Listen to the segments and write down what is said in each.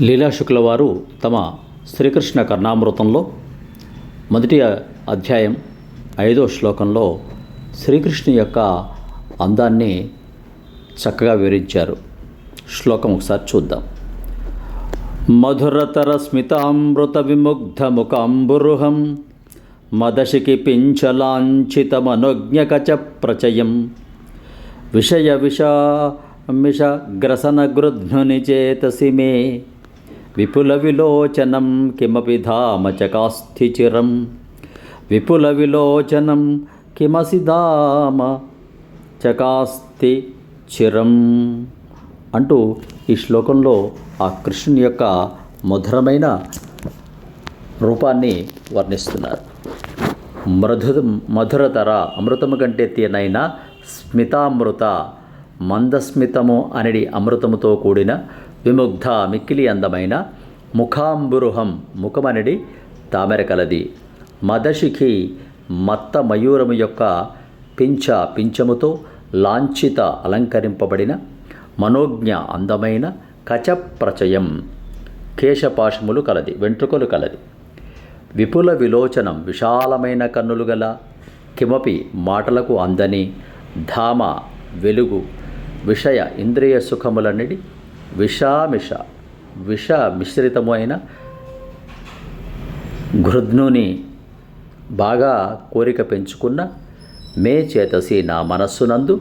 లీలాశుక్ల వారు తమ శ్రీకృష్ణ కర్ణామృతంలో మొదటి అధ్యాయం 5వ శ్లోకంలో శ్రీకృష్ణు యొక్క అందాన్ని చక్కగా వివరించారు. శ్లోకం ఒకసారి చూద్దాం. మధురతర స్మితామృత విముగ్ధ ముఖాంబురుహం మదశికి పింఛలాంఛిత మనోజ్ఞకచ ప్రచయం విషయ విషమిషగ్రసన గృధ్నుని చేతసి మే విపుల విలోచనం కిమపి ధామ చకాస్థి చిరం విపుల విలోచనం కిమసి ధామ చకాస్థి చిరం అంటూ ఈ శ్లోకంలో ఆ కృష్ణుని యొక్క మధురమైన రూపాన్ని వర్ణిస్తున్నారు. మధురతర అమృతము కంటే తీయనైన స్మితామృత మందస్మితము అనేది అమృతముతో కూడిన విముగ్ధ మిక్కిలి అందమైన ముఖాంబురుహం ముఖమనడి తామెర కలది మదశిఖి మత్త మయూరము యొక్క పింఛముతో లాంఛిత అలంకరింపబడిన మనోజ్ఞ అందమైన కచప్రచయం కేశపాశములు కలది వెంట్రుకలు కలది విపుల విలోచనం విశాలమైన కన్నులు గల కిమపి మాటలకు అందని ధామ వెలుగు విషయ ఇంద్రియ సుఖములన్నిటి విష మిశ్రితము అయిన ఘృద్నుని బాగా కోరిక పెంచుకున్న మే చేతసి నా మనస్సునందు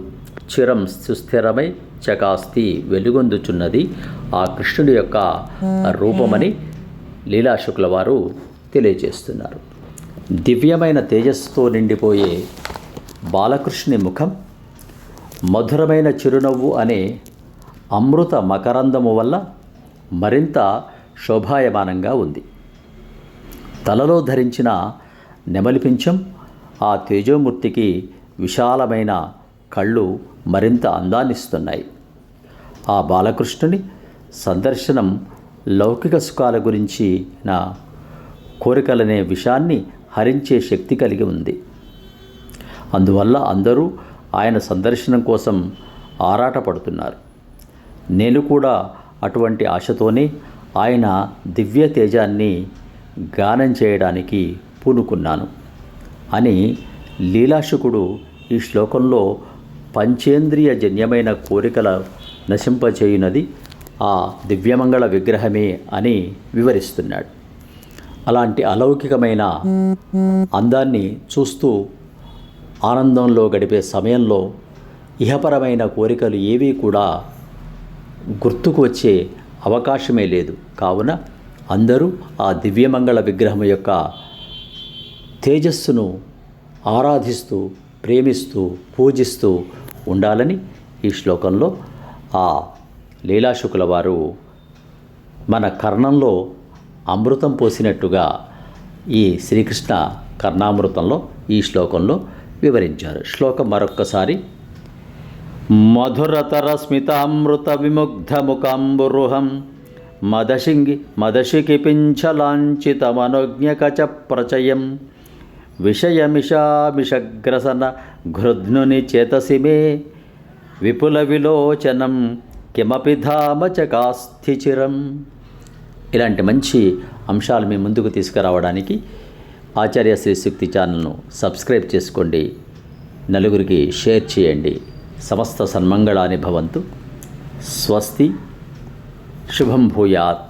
చిరం సుస్థిరమై చకాస్తి వెలుగొందుచున్నది ఆ కృష్ణుడి యొక్క రూపమని లీలాశుక్ల వారు తెలియజేస్తున్నారు. దివ్యమైన తేజస్సుతో నిండిపోయే బాలకృష్ణుని ముఖం మధురమైన చిరునవ్వు అనే అమృత మకరందము వల్ల మరింత శోభాయమానంగా ఉంది. తలలో ధరించిన నెమలిపించం ఆ తేజోమూర్తికి విశాలమైన కళ్ళు మరింత అందాన్నిస్తున్నాయి. ఆ బాలకృష్ణుని సందర్శనం లౌకిక సుఖాల గురించి నా కోరికలనే విషాన్ని హరించే శక్తి కలిగి ఉంది. అందువల్ల అందరూ ఆయన సందర్శనం కోసం ఆరాటపడుతున్నారు. నేను కూడా అటువంటి ఆశతోనే ఆయన దివ్య తేజాన్ని గానం చేయడానికి పూనుకున్నాను అని లీలాశుకుడు ఈ శ్లోకంలో పంచేంద్రియ జన్యమైన కోరికల నశింపచేయునది ఆ దివ్యమంగళ విగ్రహమే అని వివరిస్తున్నాడు. అలాంటి అలౌకికమైన అందాన్ని చూస్తూ ఆనందంలో గడిపే సమయంలో ఇహపరమైన కోరికలు ఏవీ కూడా గుర్తుకు వచ్చే అవకాశమే లేదు. కావున అందరూ ఆ దివ్యమంగళ విగ్రహం యొక్క తేజస్సును ఆరాధిస్తూ ప్రేమిస్తూ పూజిస్తూ ఉండాలని ఈ శ్లోకంలో ఆ లీలాశుకుల వారు మన కర్ణంలో అమృతం పోసినట్టుగా ఈ శ్రీకృష్ణ కర్ణామృతంలో ఈ శ్లోకంలో వివరించారు. శ్లోకం మరొక్కసారి. మధురతర స్మితామృత విముగ్ధ ముఖాంబురుహం మదశికి పింఛలాంఛిత మనోజ్ఞకచ ప్రచయం విషయమిషామిషగ్రసన ఘృద్నుని చేతసి మే విపుల విలోచనం కిమపి ధామ చకాస్థి చిరం. ఇలాంటి మంచి అంశాలు మీ ముందుకు తీసుకురావడానికి ఆచార్య శ్రీ సూక్తి ఛానల్ను సబ్స్క్రైబ్ చేసుకోండి, నలుగురికి షేర్ చేయండి. సమస్త సన్మంగళాని భవంతు. స్వస్తి. శుభం భూయాత్.